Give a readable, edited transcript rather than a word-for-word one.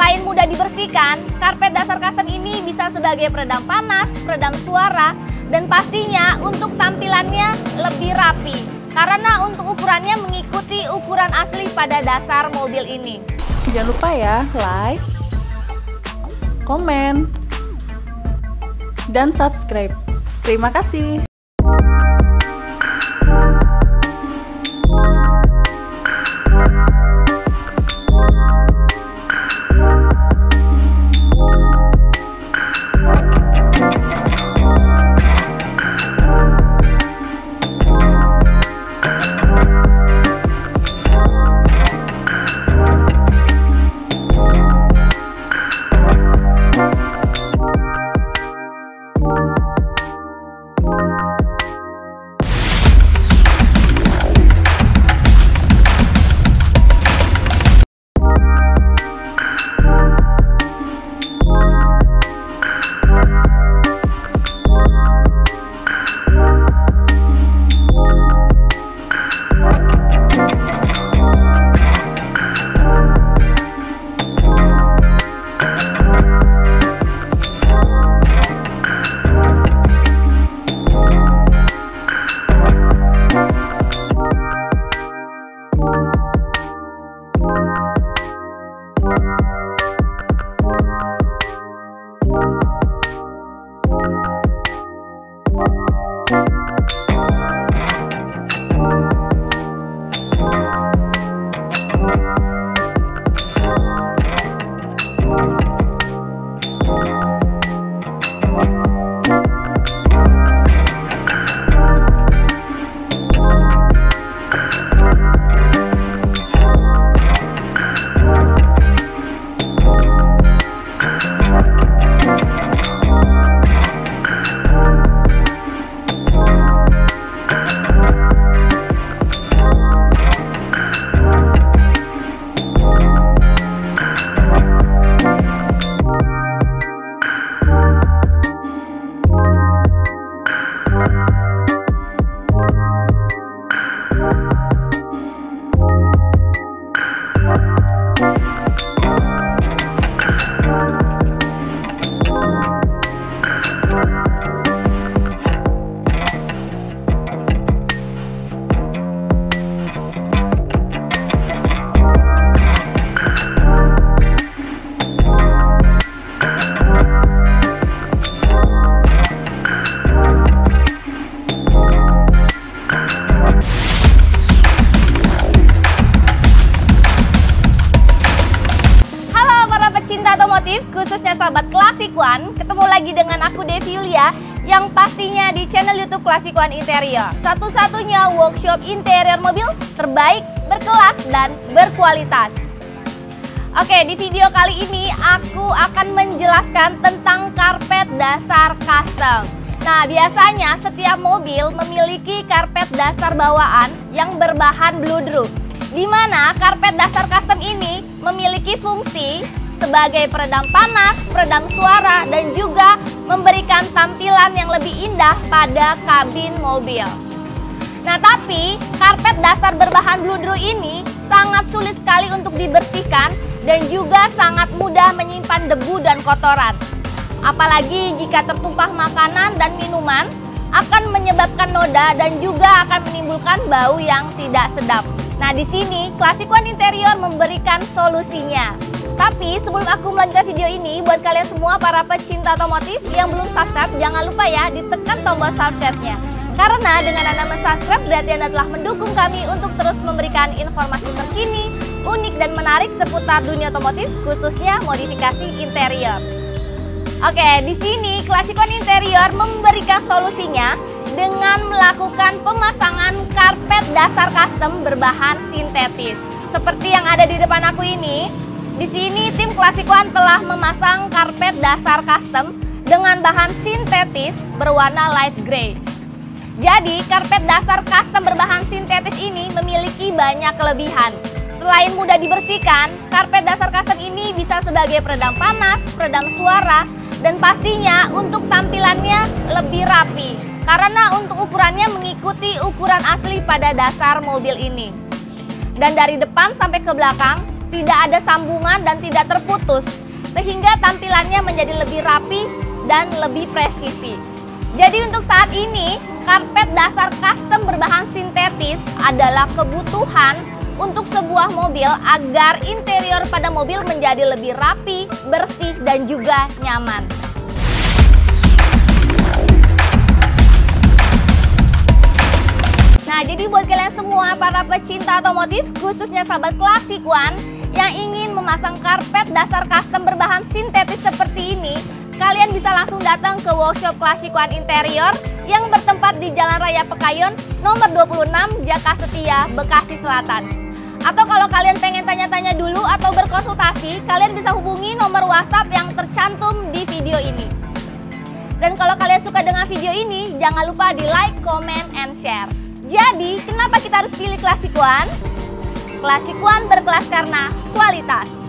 Selain mudah dibersihkan, karpet dasar custom ini bisa sebagai peredam panas, peredam suara, dan pastinya untuk tampilannya lebih rapi. Karena untuk ukurannya mengikuti ukuran asli pada dasar mobil ini. Jangan lupa ya, like, komen, dan subscribe. Terima kasih. Khususnya sahabat Klasikuan, ketemu lagi dengan aku Devilia yang pastinya di channel YouTube Klasikuan Interior, satu-satunya workshop interior mobil terbaik, berkelas dan berkualitas. Oke, di video kali ini aku akan menjelaskan tentang karpet dasar custom. Nah, biasanya setiap mobil memiliki karpet dasar bawaan yang berbahan bluedroof, di mana karpet dasar custom ini memiliki fungsi sebagai peredam panas, peredam suara, dan juga memberikan tampilan yang lebih indah pada kabin mobil. Nah, tapi karpet dasar berbahan bluedroof ini sangat sulit sekali untuk dibersihkan dan juga sangat mudah menyimpan debu dan kotoran. Apalagi jika tertumpah makanan dan minuman, akan menyebabkan noda dan juga akan menimbulkan bau yang tidak sedap. Nah, di sini Klasikuan Interior memberikan solusinya. Tapi sebelum aku melanjutkan video ini, buat kalian semua para pecinta otomotif yang belum subscribe, jangan lupa ya ditekan tombol subscribe-nya. Karena dengan Anda subscribe berarti Anda telah mendukung kami untuk terus memberikan informasi terkini, unik dan menarik seputar dunia otomotif, khususnya modifikasi interior. Oke, di sini Klasikuan Interior memberikan solusinya dengan melakukan pemasangan karpet dasar custom berbahan sintetis. Seperti yang ada di depan aku ini. Di sini tim Klasikuan telah memasang karpet dasar custom dengan bahan sintetis berwarna light gray. Jadi karpet dasar custom berbahan sintetis ini memiliki banyak kelebihan. Selain mudah dibersihkan, karpet dasar custom ini bisa sebagai peredam panas, peredam suara, dan pastinya untuk tampilannya lebih rapi. Karena untuk ukurannya mengikuti ukuran asli pada dasar mobil ini. Dan dari depan sampai ke belakang, tidak ada sambungan dan tidak terputus, sehingga tampilannya menjadi lebih rapi dan lebih presisi. Jadi untuk saat ini, karpet dasar custom berbahan sintetis adalah kebutuhan untuk sebuah mobil agar interior pada mobil menjadi lebih rapi, bersih, dan juga nyaman. Nah, jadi buat kalian semua para pecinta otomotif, khususnya sahabat Classic One yang ingin memasang karpet dasar custom berbahan sintetis seperti ini, kalian bisa langsung datang ke workshop Classic One Interior yang bertempat di Jalan Raya Pekayon nomor 26 Jakarta, Bekasi Selatan. Atau kalau kalian pengen tanya-tanya dulu atau berkonsultasi, kalian bisa hubungi nomor WhatsApp yang tercantum di video ini. Dan kalau kalian suka dengan video ini, jangan lupa di like, comment, and share. Jadi, kenapa kita harus pilih Classic One? Classic One berkelas karena kualitas.